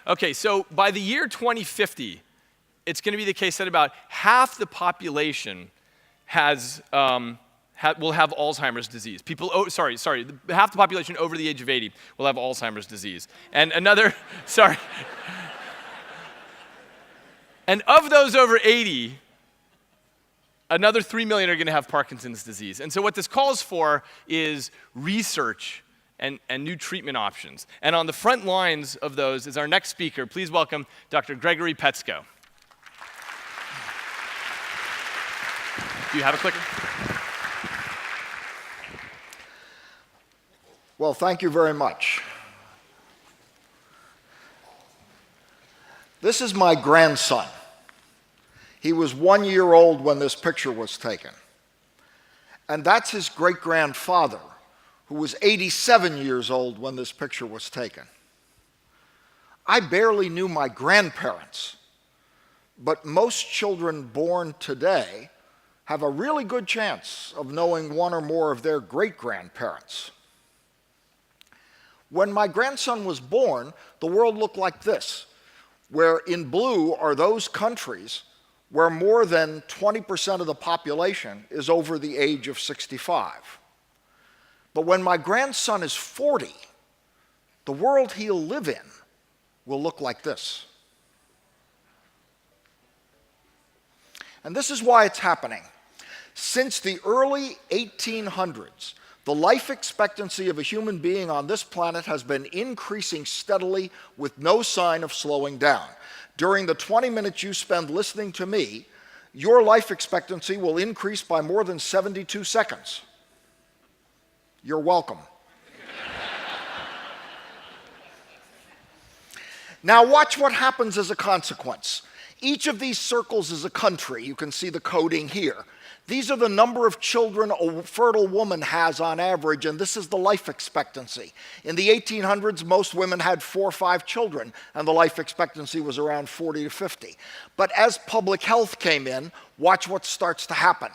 Okay, so by the year 2050, it's going to be the case that about half the population will have Alzheimer's disease. Half the population over the age of 80 will have Alzheimer's disease. And and of those over 80, another 3 million are going to have Parkinson's disease. And so what this calls for is research and new treatment options. And on the front lines of those is our next speaker. Please welcome Dr. Gregory Petsko. Do you have a clicker? Well, thank you very much. This is my grandson. He was 1 year old when this picture was taken. And that's his great-grandfather, who was 87 years old when this picture was taken. I barely knew my grandparents, but most children born today have a really good chance of knowing one or more of their great-grandparents. When my grandson was born, the world looked like this, where in blue are those countries where more than 20% of the population is over the age of 65. But when my grandson is 40, the world he'll live in will look like this. And this is why it's happening. Since the early 1800s, the life expectancy of a human being on this planet has been increasing steadily with no sign of slowing down. During the 20 minutes you spend listening to me, your life expectancy will increase by more than 72 seconds. You're welcome. Now watch what happens as a consequence. Each of these circles is a country. You can see the coding here. These are the number of children a fertile woman has on average, and this is the life expectancy. In the 1800s, most women had 4 or 5 children, and the life expectancy was around 40 to 50. But as public health came in, watch what starts to happen.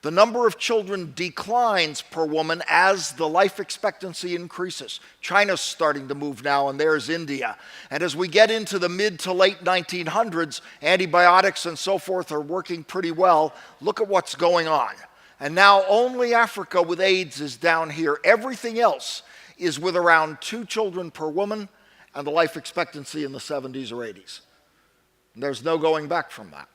The number of children declines per woman as the life expectancy increases. China's starting to move now, and there's India. And as we get into the mid to late 1900s, antibiotics and so forth are working pretty well. Look at what's going on. And now only Africa with AIDS is down here. Everything else is with around 2 children per woman, and the life expectancy in the 70s or 80s. And there's no going back from that.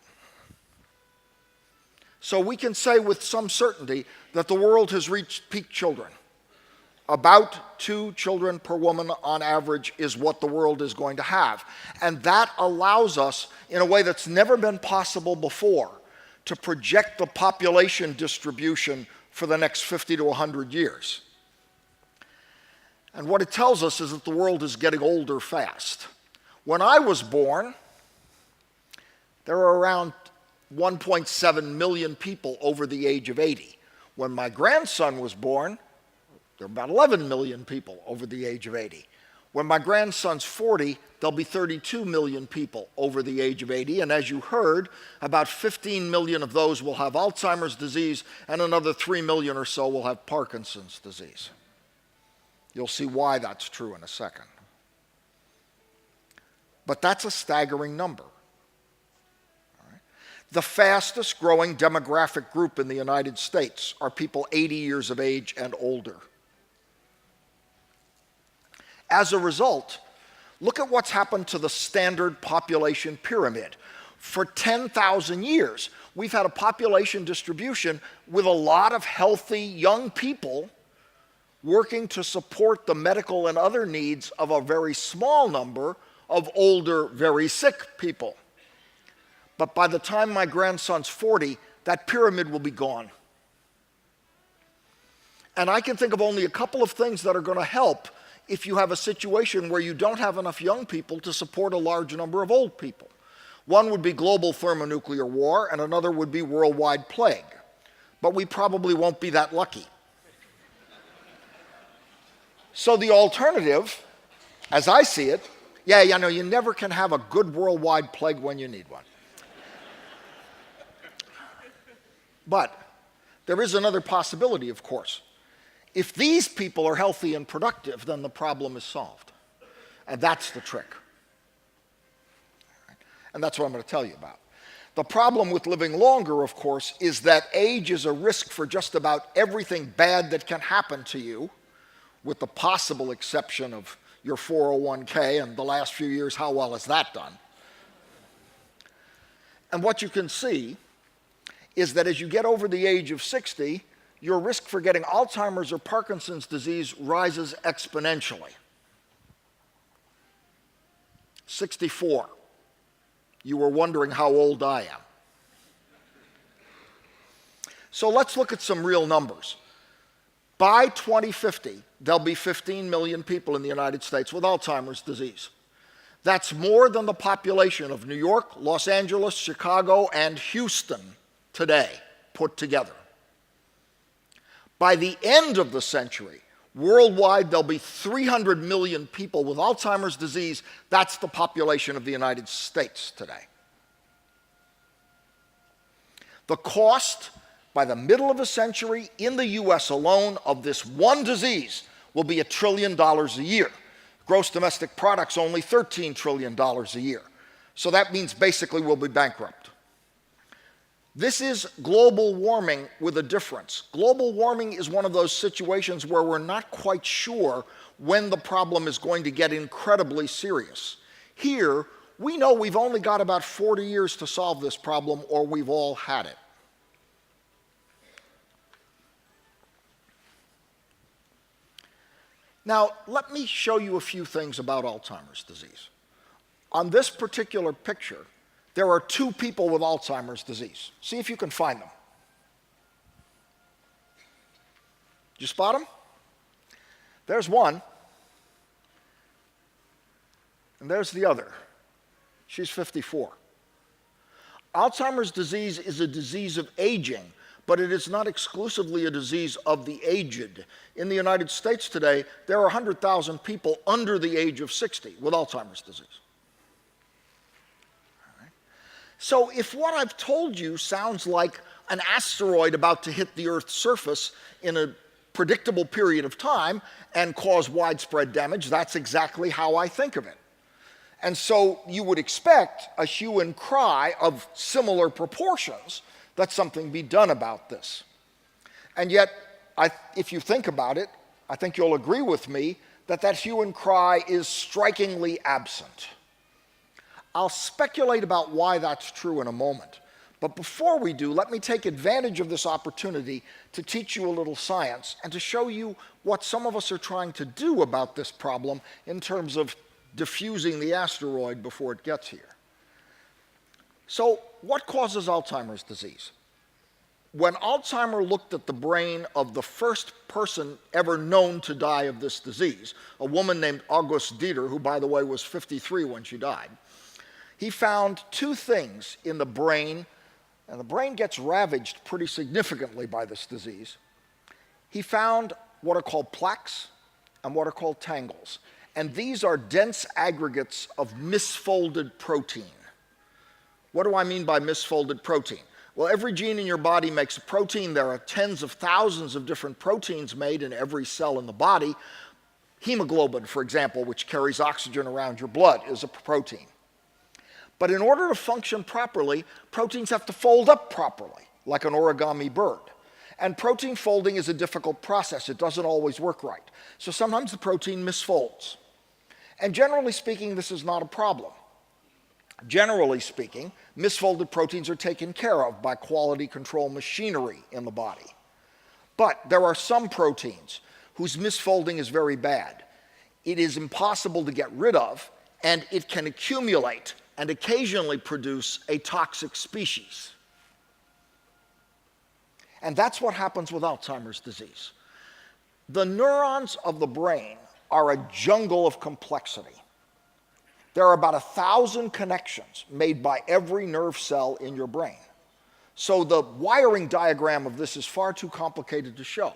So we can say with some certainty that the world has reached peak children. About 2 children per woman on average is what the world is going to have. And that allows us, in a way that's never been possible before, to project the population distribution for the next 50 to 100 years. And what it tells us is that the world is getting older fast. When I was born, there were around 1.7 million people over the age of 80. When my grandson was born, there were about 11 million people over the age of 80. When my grandson's 40, there'll be 32 million people over the age of 80. And as you heard, about 15 million of those will have Alzheimer's disease, and another 3 million or so will have Parkinson's disease. You'll see why that's true in a second. But that's a staggering number. The fastest growing demographic group in the United States are people 80 years of age and older. As a result, look at what's happened to the standard population pyramid. For 10,000 years, we've had a population distribution with a lot of healthy young people working to support the medical and other needs of a very small number of older, very sick people. But by the time my grandson's 40, that pyramid will be gone. And I can think of only a couple of things that are going to help if you have a situation where you don't have enough young people to support a large number of old people. One would be global thermonuclear war, and another would be worldwide plague. But we probably won't be that lucky. So the alternative, as I see it, you never can have a good worldwide plague when you need one. But there is another possibility, of course. If these people are healthy and productive, then the problem is solved. And that's the trick. And that's what I'm going to tell you about. The problem with living longer, of course, is that age is a risk for just about everything bad that can happen to you, with the possible exception of your 401k and the last few years, how well is that done? And what you can see is that as you get over the age of 60, your risk for getting Alzheimer's or Parkinson's disease rises exponentially. 64. You were wondering how old I am. So let's look at some real numbers. By 2050, there'll be 15 million people in the United States with Alzheimer's disease. That's more than the population of New York, Los Angeles, Chicago, and Houston today put together. By the end of the century, worldwide, there'll be 300 million people with Alzheimer's disease. That's the population of the United States today. The cost by the middle of the century in the US alone of this one disease will be $1 trillion a year. Gross domestic product's only $13 trillion a year. So that means basically we'll be bankrupt. This is global warming with a difference. Global warming is one of those situations where we're not quite sure when the problem is going to get incredibly serious. Here, we know we've only got about 40 years to solve this problem, or we've all had it. Now, let me show you a few things about Alzheimer's disease. On this particular picture, there are two people with Alzheimer's disease. See if you can find them. Did you spot them? There's one, and there's the other. She's 54. Alzheimer's disease is a disease of aging, but it is not exclusively a disease of the aged. In the United States today, there are 100,000 people under the age of 60 with Alzheimer's disease. So if what I've told you sounds like an asteroid about to hit the Earth's surface in a predictable period of time and cause widespread damage, that's exactly how I think of it. And so you would expect a hue and cry of similar proportions that something be done about this. And yet, if you think about it, I think you'll agree with me that that hue and cry is strikingly absent. I'll speculate about why that's true in a moment. But before we do, let me take advantage of this opportunity to teach you a little science and to show you what some of us are trying to do about this problem in terms of diffusing the asteroid before it gets here. So, what causes Alzheimer's disease? When Alzheimer looked at the brain of the first person ever known to die of this disease, a woman named Auguste Deter, who, by the way, was 53 when she died, he found two things in the brain, and the brain gets ravaged pretty significantly by this disease. He found what are called plaques and what are called tangles. And these are dense aggregates of misfolded protein. What do I mean by misfolded protein? Well, every gene in your body makes a protein. There are tens of thousands of different proteins made in every cell in the body. Hemoglobin, for example, which carries oxygen around your blood, is a protein. But in order to function properly, proteins have to fold up properly, like an origami bird. And protein folding is a difficult process. It doesn't always work right. So sometimes the protein misfolds. And generally speaking, this is not a problem. Generally speaking, misfolded proteins are taken care of by quality control machinery in the body. But there are some proteins whose misfolding is very bad. It is impossible to get rid of, and it can accumulate and occasionally produce a toxic species. And that's what happens with Alzheimer's disease. The neurons of the brain are a jungle of complexity. There are about 1,000 connections made by every nerve cell in your brain. So the wiring diagram of this is far too complicated to show.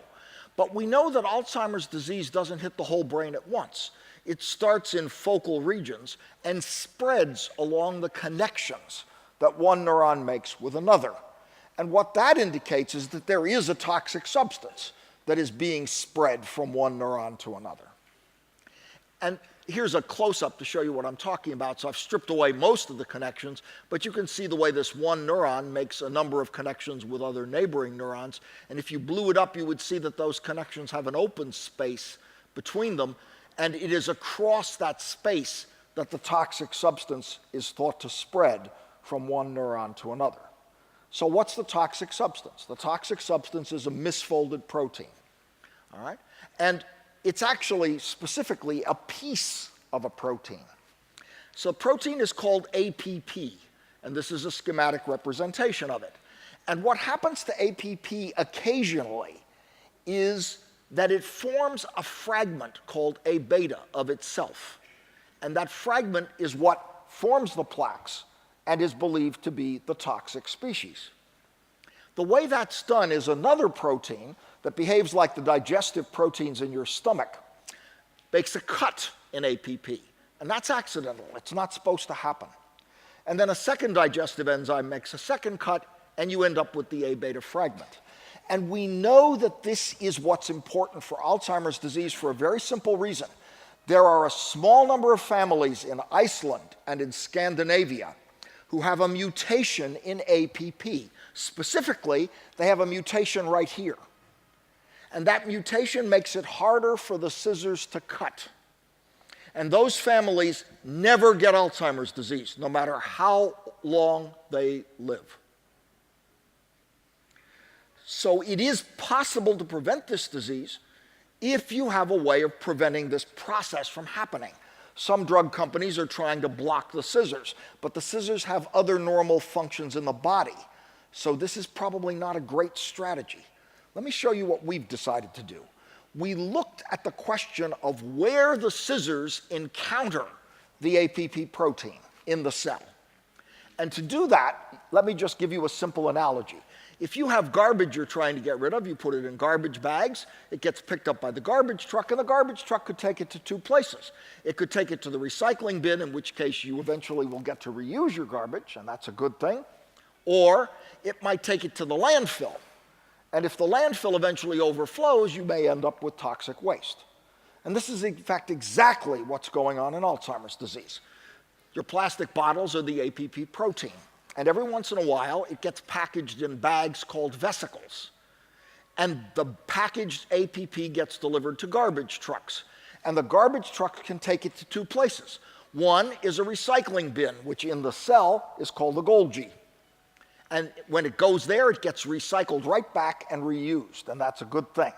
But we know that Alzheimer's disease doesn't hit the whole brain at once. It starts in focal regions and spreads along the connections that one neuron makes with another. And what that indicates is that there is a toxic substance that is being spread from one neuron to another. And here's a close-up to show you what I'm talking about. So I've stripped away most of the connections, but you can see the way this one neuron makes a number of connections with other neighboring neurons. And if you blew it up, you would see that those connections have an open space between them, and it is across that space that the toxic substance is thought to spread from one neuron to another. So what's the toxic substance? The toxic substance is a misfolded protein, all right? And it's actually specifically a piece of a protein. So protein is called APP, and this is a schematic representation of it. And what happens to APP occasionally is that it forms a fragment called A beta of itself. And that fragment is what forms the plaques and is believed to be the toxic species. The way that's done is another protein that behaves like the digestive proteins in your stomach makes a cut in APP. And that's accidental. It's not supposed to happen. And then a second digestive enzyme makes a second cut, and you end up with the A beta fragment. And we know that this is what's important for Alzheimer's disease for a very simple reason. There are a small number of families in Iceland and in Scandinavia who have a mutation in APP. Specifically, they have a mutation right here. And that mutation makes it harder for the scissors to cut. And those families never get Alzheimer's disease, no matter how long they live. So it is possible to prevent this disease if you have a way of preventing this process from happening. Some drug companies are trying to block the scissors, but the scissors have other normal functions in the body. So this is probably not a great strategy. Let me show you what we've decided to do. We looked at the question of where the scissors encounter the APP protein in the cell. And to do that, let me just give you a simple analogy. If you have garbage you're trying to get rid of, you put it in garbage bags, it gets picked up by the garbage truck, and the garbage truck could take it to two places. It could take it to the recycling bin, in which case you eventually will get to reuse your garbage, and that's a good thing. Or it might take it to the landfill. And if the landfill eventually overflows, you may end up with toxic waste. And this is, in fact, exactly what's going on in Alzheimer's disease. Your plastic bottles are the APP protein. And every once in a while, it gets packaged in bags called vesicles. And the packaged APP gets delivered to garbage trucks. And the garbage truck can take it to two places. One is a recycling bin, which in the cell is called a Golgi. And when it goes there, it gets recycled right back and reused, and that's a good thing.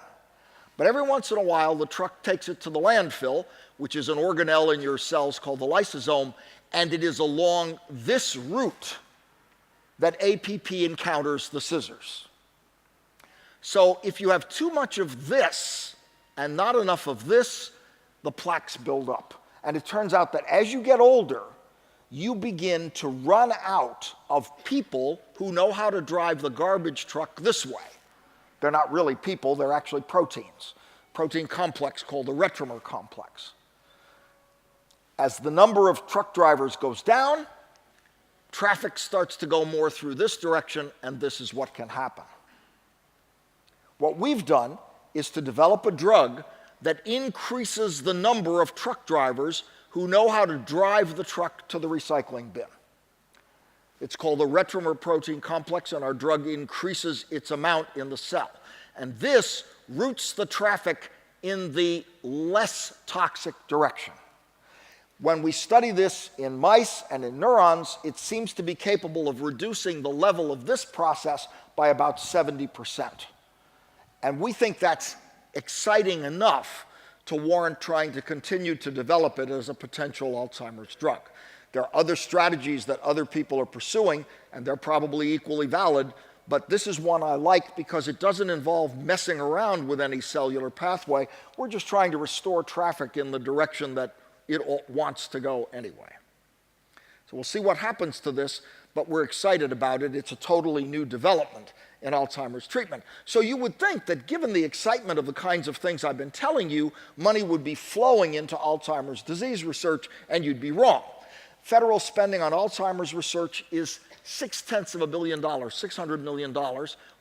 But every once in a while, the truck takes it to the landfill, which is an organelle in your cells called the lysosome, and it is along this route that APP encounters the scissors. So if you have too much of this and not enough of this, the plaques build up. And it turns out that as you get older, you begin to run out of people who know how to drive the garbage truck this way. They're not really people, they're actually proteins. Protein complex called the retromer complex. As the number of truck drivers goes down, traffic starts to go more through this direction, and this is what can happen. What we've done is to develop a drug that increases the number of truck drivers who know how to drive the truck to the recycling bin. It's called the retromer protein complex, and our drug increases its amount in the cell. And this routes the traffic in the less toxic direction. When we study this in mice and in neurons, it seems to be capable of reducing the level of this process by about 70%. And we think that's exciting enough to warrant trying to continue to develop it as a potential Alzheimer's drug. There are other strategies that other people are pursuing, and they're probably equally valid, but this is one I like because it doesn't involve messing around with any cellular pathway. We're just trying to restore traffic in the direction that it wants to go anyway. So we'll see what happens to this, but we're excited about it. It's a totally new development in Alzheimer's treatment. So you would think that given the excitement of the kinds of things I've been telling you, money would be flowing into Alzheimer's disease research, and you'd be wrong. Federal spending on Alzheimer's research is $0.6 billion, $600 million,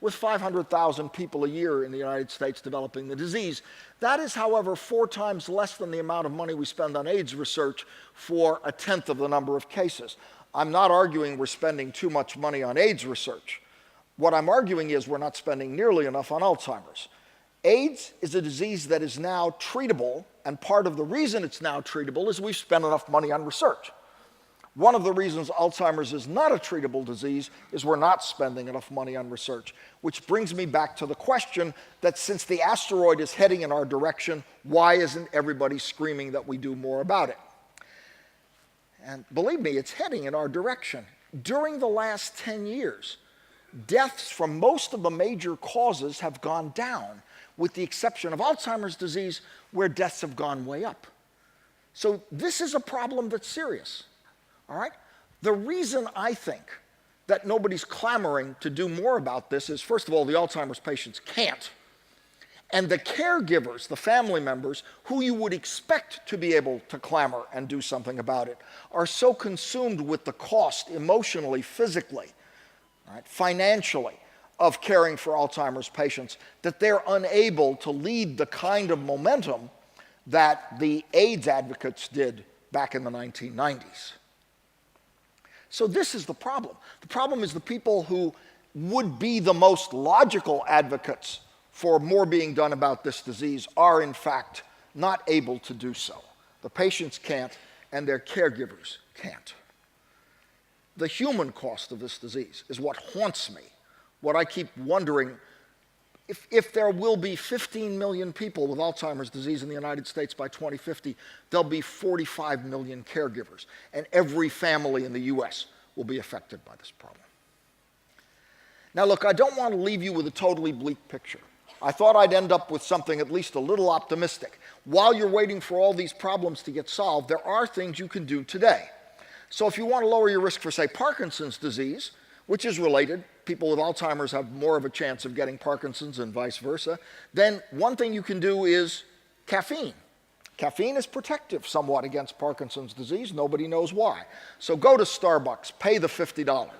with 500,000 people a year in the United States developing the disease. That is, however, 4 times less than the amount of money we spend on AIDS research for 1/10 of the number of cases. I'm not arguing we're spending too much money on AIDS research. What I'm arguing is we're not spending nearly enough on Alzheimer's. AIDS is a disease that is now treatable, and part of the reason it's now treatable is we've spent enough money on research. One of the reasons Alzheimer's is not a treatable disease is we're not spending enough money on research, which brings me back to the question that since the asteroid is heading in our direction, why isn't everybody screaming that we do more about it? And believe me, it's heading in our direction. During the last 10 years, deaths from most of the major causes have gone down, with the exception of Alzheimer's disease, where deaths have gone way up. So this is a problem that's serious. All right? The reason I think that nobody's clamoring to do more about this is, first of all, the Alzheimer's patients can't. And the caregivers, the family members, who you would expect to be able to clamor and do something about it, are so consumed with the cost emotionally, physically, right, financially, of caring for Alzheimer's patients that they're unable to lead the kind of momentum that the AIDS advocates did back in the 1990s. So this is the problem. The problem is the people who would be the most logical advocates for more being done about this disease are, in fact, not able to do so. The patients can't, and their caregivers can't. The human cost of this disease is what haunts me, what I keep wondering. If there will be 15 million people with Alzheimer's disease in the United States by 2050, there'll be 45 million caregivers, and every family in the US will be affected by this problem. Now look, I don't want to leave you with a totally bleak picture. I thought I'd end up with something at least a little optimistic. While you're waiting for all these problems to get solved, there are things you can do today. So if you want to lower your risk for, say, Parkinson's disease, which is related, people with Alzheimer's have more of a chance of getting Parkinson's and vice versa, then one thing you can do is caffeine. Caffeine is protective somewhat against Parkinson's disease. Nobody knows why. So go to Starbucks, pay the $50.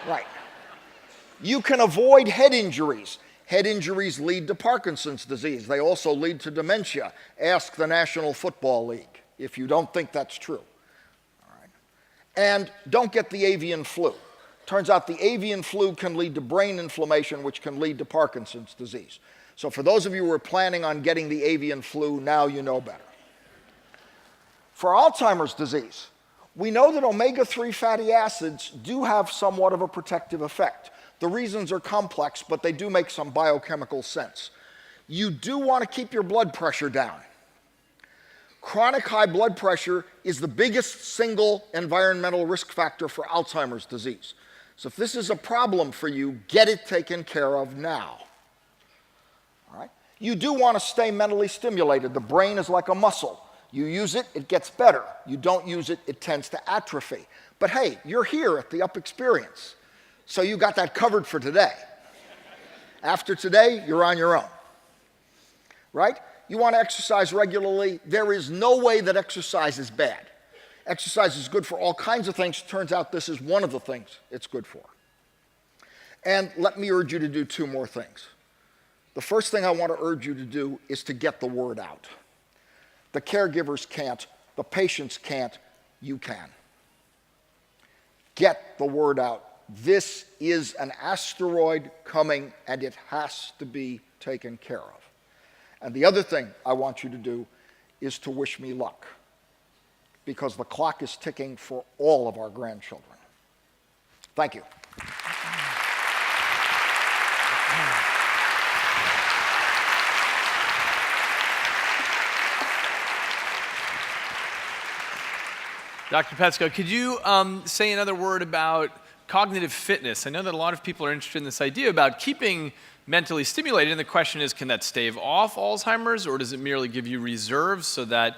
Right. You can avoid head injuries. Head injuries lead to Parkinson's disease. They also lead to dementia. Ask the National Football League if you don't think that's true. All right. And don't get the avian flu. Turns out the avian flu can lead to brain inflammation, which can lead to Parkinson's disease. So for those of you who are planning on getting the avian flu, now you know better. For Alzheimer's disease, we know that omega-3 fatty acids do have somewhat of a protective effect. The reasons are complex, but they do make some biochemical sense. You do want to keep your blood pressure down. Chronic high blood pressure is the biggest single environmental risk factor for Alzheimer's disease. So if this is a problem for you, get it taken care of now. All right? You do want to stay mentally stimulated. The brain is like a muscle. You use it, it gets better. You don't use it, it tends to atrophy. But hey, you're here at the Up Experience, so you got that covered for today. After today, you're on your own. Right? You want to exercise regularly. There is no way that exercise is bad. Exercise is good for all kinds of things. Turns out this is one of the things it's good for. And let me urge you to do 2 more things. The first thing I want to urge you to do is to get the word out. The caregivers can't, the patients can't, you can. Get the word out. This is an asteroid coming, and it has to be taken care of. And the other thing I want you to do is to wish me luck, because the clock is ticking for all of our grandchildren. Thank you. Dr. Petsko, could you say another word about cognitive fitness? I know that a lot of people are interested in this idea about keeping mentally stimulated, and the question is, can that stave off Alzheimer's, or does it merely give you reserves so that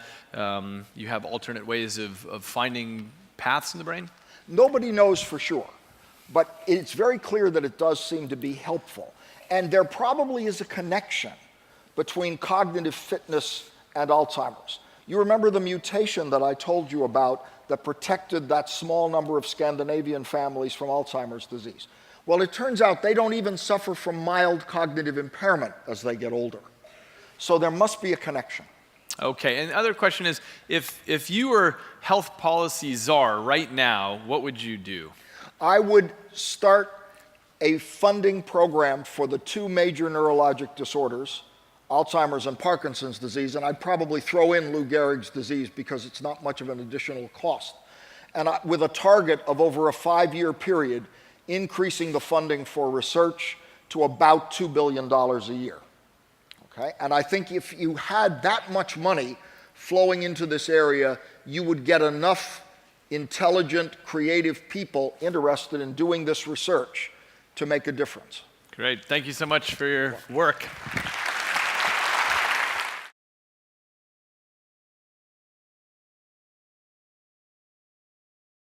you have alternate ways of finding paths in the brain? Nobody knows for sure, but it's very clear that it does seem to be helpful. And there probably is a connection between cognitive fitness and Alzheimer's. You remember the mutation that I told you about that protected that small number of Scandinavian families from Alzheimer's disease? Well, it turns out they don't even suffer from mild cognitive impairment as they get older. So there must be a connection. Okay, and the other question is, if you were health policy czar right now, what would you do? I would start a funding program for the two major neurologic disorders, Alzheimer's and Parkinson's disease, and I'd probably throw in Lou Gehrig's disease because it's not much of an additional cost. And with a target of over a 5-year period, increasing the funding for research to about $2 billion a year. Okay? And I think if you had that much money flowing into this area, you would get enough intelligent, creative people interested in doing this research to make a difference. Great. Thank you so much for your work.